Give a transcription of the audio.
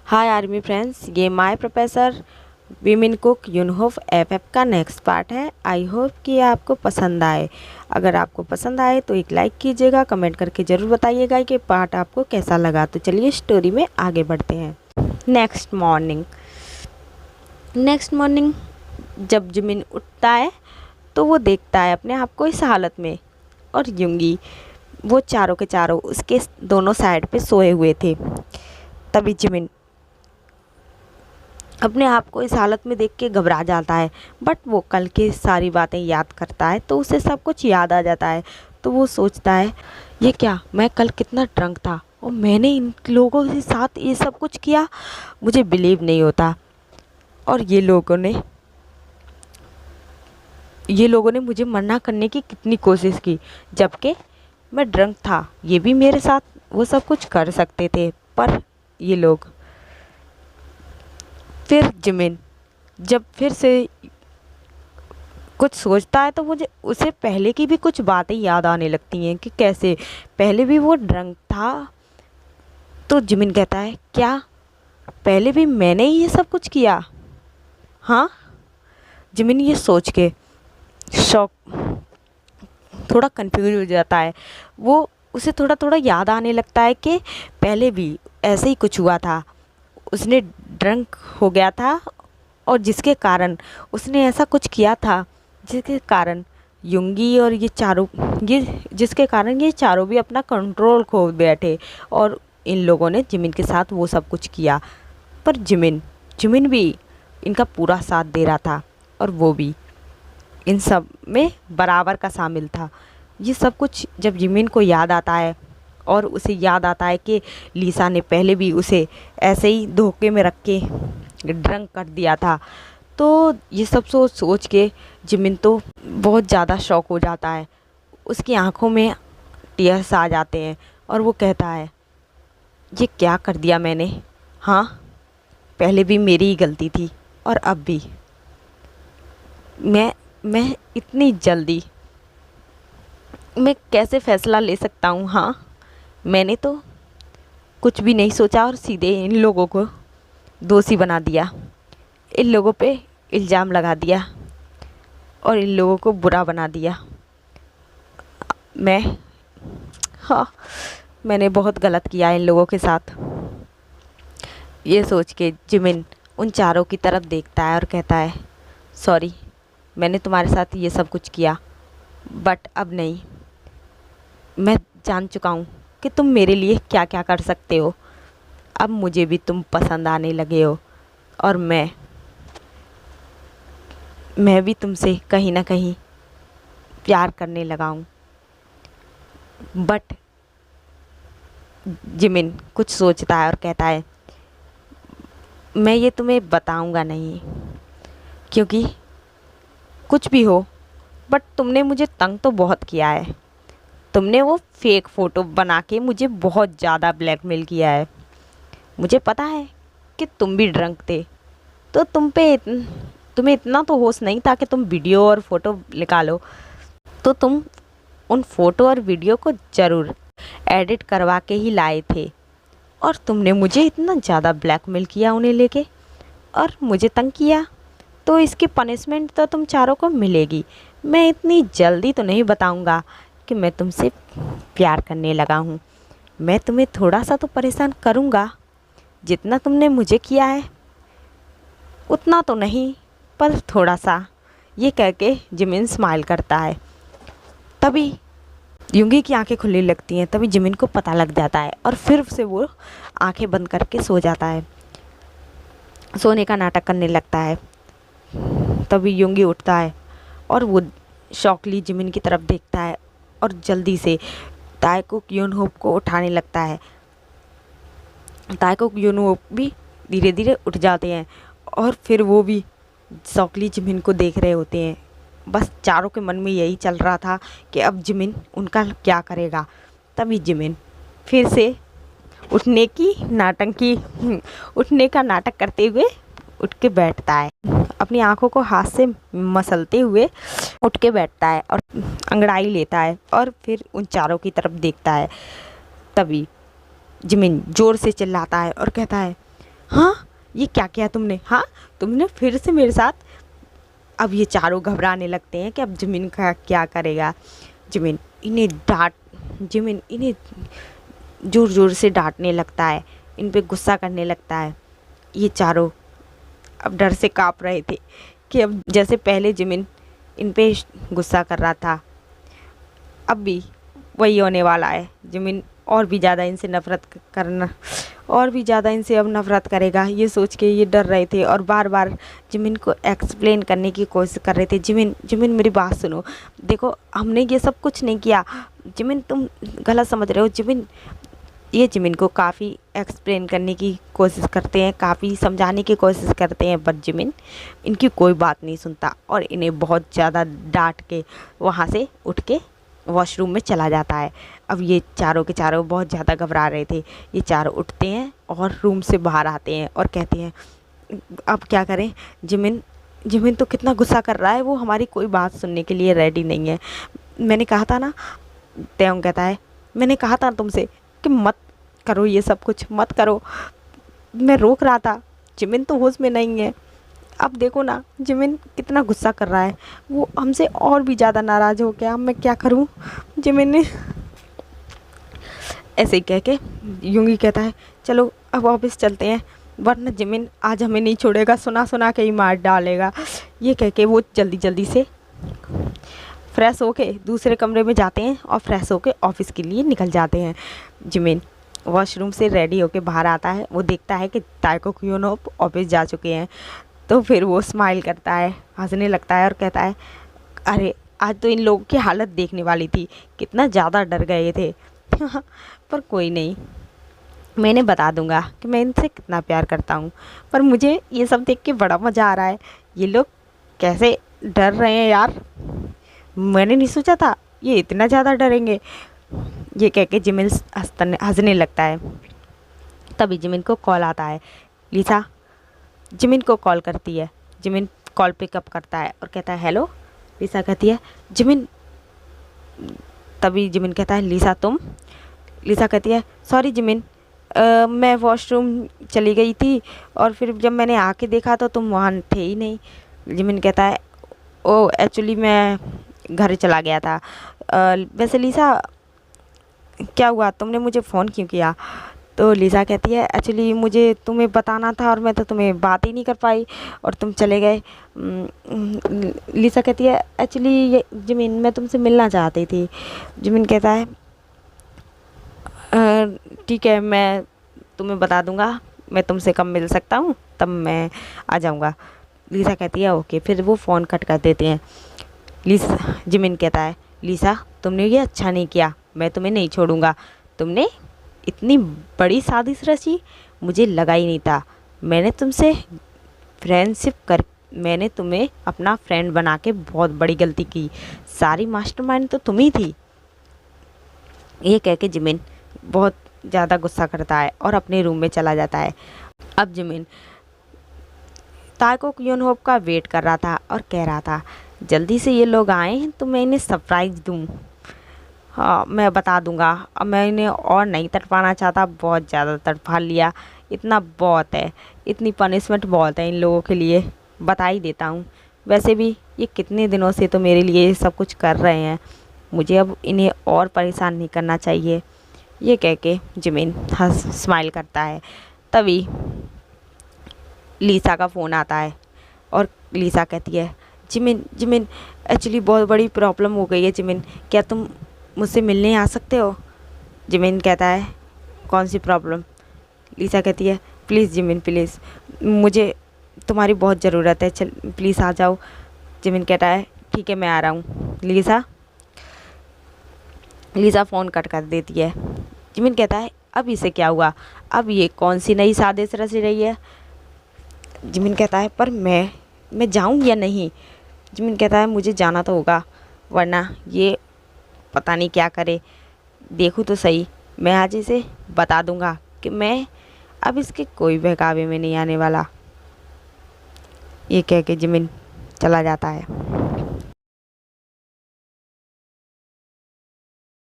हाय army friends, ये my professor women cook यूनहोफ FF का नेक्स्ट पार्ट है। आई होप कि ये आपको पसंद आए। अगर आपको पसंद आए तो एक लाइक कीजिएगा, कमेंट करके ज़रूर बताइएगा कि पार्ट आपको कैसा लगा। तो चलिए स्टोरी में आगे बढ़ते हैं। नेक्स्ट मॉर्निंग जब जिमिन उठता है तो वो देखता है अपने आप को इस हालत में, और युंगी वो चारों के चारों उसके दोनों साइड पे सोए हुए थे। तभी जिमिन अपने आप को इस हालत में देख के घबरा जाता है, बट वो कल की सारी बातें याद करता है तो उसे सब कुछ याद आ जाता है। तो वो सोचता है, ये क्या, मैं कल कितना ड्रंक था और मैंने इन लोगों के साथ ये सब कुछ किया। मुझे बिलीव नहीं होता। और ये लोगों ने मुझे मना करने की कितनी कोशिश की, जबकि मैं ड्रंक था। ये भी मेरे साथ वो सब कुछ कर सकते थे, पर ये लोग। फिर जिमिन जब फिर से कुछ सोचता है तो मुझे उसे पहले की भी कुछ बातें याद आने लगती हैं कि कैसे पहले भी वो ड्रंक था। तो जिमिन कहता है, क्या पहले भी मैंने ही ये सब कुछ किया? हाँ। जिमिन ये सोच के शॉक, थोड़ा कंफ्यूज हो जाता है। वो उसे थोड़ा थोड़ा याद आने लगता है कि पहले भी ऐसे ही कुछ हुआ था। उसने ड्रंक हो गया था और जिसके कारण उसने ऐसा कुछ किया था, जिसके कारण युंगी और जिसके कारण ये चारों भी अपना कंट्रोल खो बैठे और इन लोगों ने जिमिन के साथ वो सब कुछ किया। पर जिमिन भी इनका पूरा साथ दे रहा था और वो भी इन सब में बराबर का शामिल था। ये सब कुछ जब जिमिन को याद आता है और उसे याद आता है कि लीसा ने पहले भी उसे ऐसे ही धोखे में रख के ड्रंक कर दिया था, तो ये सब सोच के जिमिन तो बहुत ज़्यादा शॉक हो जाता है। उसकी आंखों में टीयर्स आ जाते हैं और वो कहता है, ये क्या कर दिया मैंने? हाँ, पहले भी मेरी ही गलती थी और अब भी। मैं इतनी जल्दी मैं कैसे फ़ैसला ले सकता हूँ? हाँ, मैंने तो कुछ भी नहीं सोचा और सीधे इन लोगों को दोषी बना दिया, इन लोगों पे इल्ज़ाम लगा दिया और इन लोगों को बुरा बना दिया। हाँ, मैंने बहुत गलत किया इन लोगों के साथ। ये सोच के जिमिन उन चारों की तरफ देखता है और कहता है, सॉरी, मैंने तुम्हारे साथ ये सब कुछ किया, बट अब नहीं। मैं जान चुका हूँ कि तुम मेरे लिए क्या क्या कर सकते हो। अब मुझे भी तुम पसंद आने लगे हो और मैं भी तुमसे कहीं ना कहीं प्यार करने लगा हूँ। बट जिमिन कुछ सोचता है और कहता है, मैं ये तुम्हें बताऊँगा नहीं, क्योंकि कुछ भी हो, बट तुमने मुझे तंग तो बहुत किया है। तुमने वो फेक फ़ोटो बना के मुझे बहुत ज़्यादा ब्लैकमेल किया है। मुझे पता है कि तुम भी ड्रंक थे, तो तुम्हें इतना तो होश नहीं था कि तुम वीडियो और फ़ोटो निकालो, तो तुम उन फ़ोटो और वीडियो को ज़रूर एडिट करवा के ही लाए थे। और तुमने मुझे इतना ज़्यादा ब्लैकमेल किया उन्हें लेके और मुझे तंग किया, तो इसकी पनिशमेंट तो तुम चारों को मिलेगी। मैं इतनी जल्दी तो नहीं बताऊंगा कि मैं तुमसे प्यार करने लगा हूँ। मैं तुम्हें थोड़ा सा तो परेशान करूँगा, जितना तुमने मुझे किया है उतना तो नहीं, पर थोड़ा सा। ये कह के जिमिन स्माइल करता है। तभी युंगी की आंखें खुलने लगती हैं। तभी जिमिन को पता लग जाता है और फिर से वो आंखें बंद करके सो जाता है, सोने का नाटक करने लगता है। तभी युंगी उठता है और वो शॉकली जिमिन की तरफ देखता है और जल्दी से ताएकुक यूनहोप को उठाने लगता है। ताएकुक यूनहोप भी धीरे धीरे उठ जाते हैं और फिर वो भी शॉकली जिमिन को देख रहे होते हैं। बस चारों के मन में यही चल रहा था कि अब जिमिन उनका क्या करेगा। तभी जिमिन फिर से उठने का नाटक करते हुए उठ के बैठता है। अपनी आंखों को हाथ से मसलते हुए उठ के बैठता है और अंगड़ाई लेता है और फिर उन चारों की तरफ देखता है। तभी जिमिन ज़ोर से चिल्लाता है और कहता है, हाँ, ये क्या किया तुमने? हाँ, तुमने फिर से मेरे साथ। अब ये चारों घबराने लगते हैं कि अब जिमिन का क्या करेगा। जिमिन इन्हें डांट जिमिन इन्हें ज़ोर ज़ोर से डांटने लगता है, इन पे गुस्सा करने लगता है। ये चारों अब डर से काँप रहे थे कि अब जैसे पहले जिमिन इन पे गुस्सा कर रहा था, अब भी वही होने वाला है। जिमिन और भी ज़्यादा इनसे नफ़रत करना और भी ज़्यादा इनसे अब नफ़रत करेगा, ये सोच के ये डर रहे थे और बार बार जिमिन को एक्सप्लेन करने की कोशिश कर रहे थे। जिमिन जिमिन मेरी बात सुनो, देखो हमने ये सब कुछ नहीं किया। जिमिन तुम गलत समझ रहे हो। जिमिन ये जिमिन को काफ़ी एक्सप्लेन करने की कोशिश करते हैं, काफ़ी समझाने की कोशिश करते हैं, बट जिमिन इनकी कोई बात नहीं सुनता और इन्हें बहुत ज़्यादा डांट के वहाँ से उठ के वॉशरूम में चला जाता है। अब ये चारों के चारों बहुत ज़्यादा घबरा रहे थे। ये चारों उठते हैं और रूम से बाहर आते हैं और कहते हैं अब क्या करें। जिमिन जिमिन तो कितना गुस्सा कर रहा है, वो हमारी कोई बात सुनने के लिए रेडी नहीं है। मैंने कहा था ना, तेयोंग कहता है मैंने कहा था तुमसे कि मत करो, ये सब कुछ मत करो, मैं रोक रहा था। जिमिन तो होश में नहीं है। अब देखो ना जिमिन कितना गुस्सा कर रहा है, वो हमसे और भी ज़्यादा नाराज़ हो गया। अब मैं क्या करूं। जिमिन ने ऐसे ही कह के यूंगी कहता है चलो अब ऑफिस चलते हैं, वरना जिमिन आज हमें नहीं छोड़ेगा, सुना सुना के ही मार डालेगा। ये कह के वो जल्दी जल्दी से फ्रेश होके दूसरे कमरे में जाते हैं और फ्रेश होके ऑफिस के लिए निकल जाते हैं। जिमिन वॉशरूम से रेडी होके बाहर आता है, वो देखता है कि ताइको क्यूनोप ऑफिस जा चुके हैं, तो फिर वो स्माइल करता है, हंसने लगता है और कहता है अरे आज तो इन लोगों की हालत देखने वाली थी, कितना ज़्यादा डर गए थे। पर कोई नहीं, मैंने बता दूंगा कि मैं इनसे कितना प्यार करता हूँ। पर मुझे ये सब देख के बड़ा मज़ा आ रहा है, ये लोग कैसे डर रहे हैं यार, मैंने नहीं सोचा था ये इतना ज़्यादा डरेंगे। ये कह के जिमिन हंसने लगता है। तभी जिमिन को कॉल आता है। लिसा जिमिन को कॉल करती है। जिमिन कॉल पिकअप करता है और कहता है हेलो। लिसा कहती है जिमिन। तभी जिमिन कहता है लिसा तुम। लिसा कहती है सॉरी जिमिन, मैं वॉशरूम चली गई थी और फिर जब मैंने आके देखा तो तुम वहाँ थे ही नहीं। जिमिन कहता है ओ एक्चुअली मैं घर चला गया था। वैसे लिसा क्या हुआ, तुमने मुझे फ़ोन क्यों किया? तो लिसा कहती है एक्चुअली मुझे तुम्हें बताना था और मैं तो तुम्हें बात ही नहीं कर पाई और तुम चले गए। लिसा कहती है एक्चुअली ये जिमिन मैं तुमसे मिलना चाहती थी। जिमिन कहता है ठीक है मैं तुम्हें बता दूंगा, मैं तुमसे कब मिल सकता हूँ तब मैं आ जाऊँगा। लिसा कहती है ओके, फिर वो फ़ोन कट कर देते हैं। जिमिन कहता है लिसा तुमने ये अच्छा नहीं किया, मैं तुम्हें नहीं छोड़ूंगा, तुमने इतनी बड़ी साजिश रची, मुझे लगा ही नहीं था। मैंने तुम्हें अपना फ्रेंड बना के बहुत बड़ी गलती की, सारी मास्टरमाइंड तो तुम ही थी। ये कह के जिमिन बहुत ज़्यादा गुस्सा करता है और अपने रूम में चला जाता है। अब जिमिन ताइको क्यूनहोप का वेट कर रहा था और कह रहा था जल्दी से ये लोग आए हैं तो मैं इन्हें सरप्राइज़ दूँ। हाँ मैं बता दूंगा, अब मैं इन्हें और नहीं तड़पाना चाहता, बहुत ज़्यादा तड़पा लिया, इतना बहुत है, इतनी पनिशमेंट बहुत है इन लोगों के लिए, बता ही देता हूँ। वैसे भी ये कितने दिनों से तो मेरे लिए सब कुछ कर रहे हैं, मुझे अब इन्हें और परेशान नहीं करना चाहिए। ये कह के जिमिन स्माइल करता है। तभी लिसा का फ़ोन आता है और लिसा कहती है जिमिन एक्चुअली बहुत बड़ी प्रॉब्लम हो गई है जिमिन, क्या तुम मुझसे मिलने आ सकते हो? जिमिन कहता है कौन सी प्रॉब्लम? लिसा कहती है प्लीज़ जिमिन प्लीज़, मुझे तुम्हारी बहुत ज़रूरत है, चल प्लीज़ आ जाओ। जिमिन कहता है ठीक है मैं आ रहा हूँ। लिसा फ़ोन कट कर देती है। जिमिन कहता है अब इसे क्या हुआ, अब ये कौन सी नई साजिश रच रही है? जिमिन कहता है पर मैं जाऊँ या नहीं? जिमिन कहता है मुझे जाना तो होगा, वरना ये पता नहीं क्या करे, देखूँ तो सही, मैं आज इसे बता दूंगा कि मैं अब इसके कोई बहकावे में नहीं आने वाला। ये कह के जिमिन चला जाता है।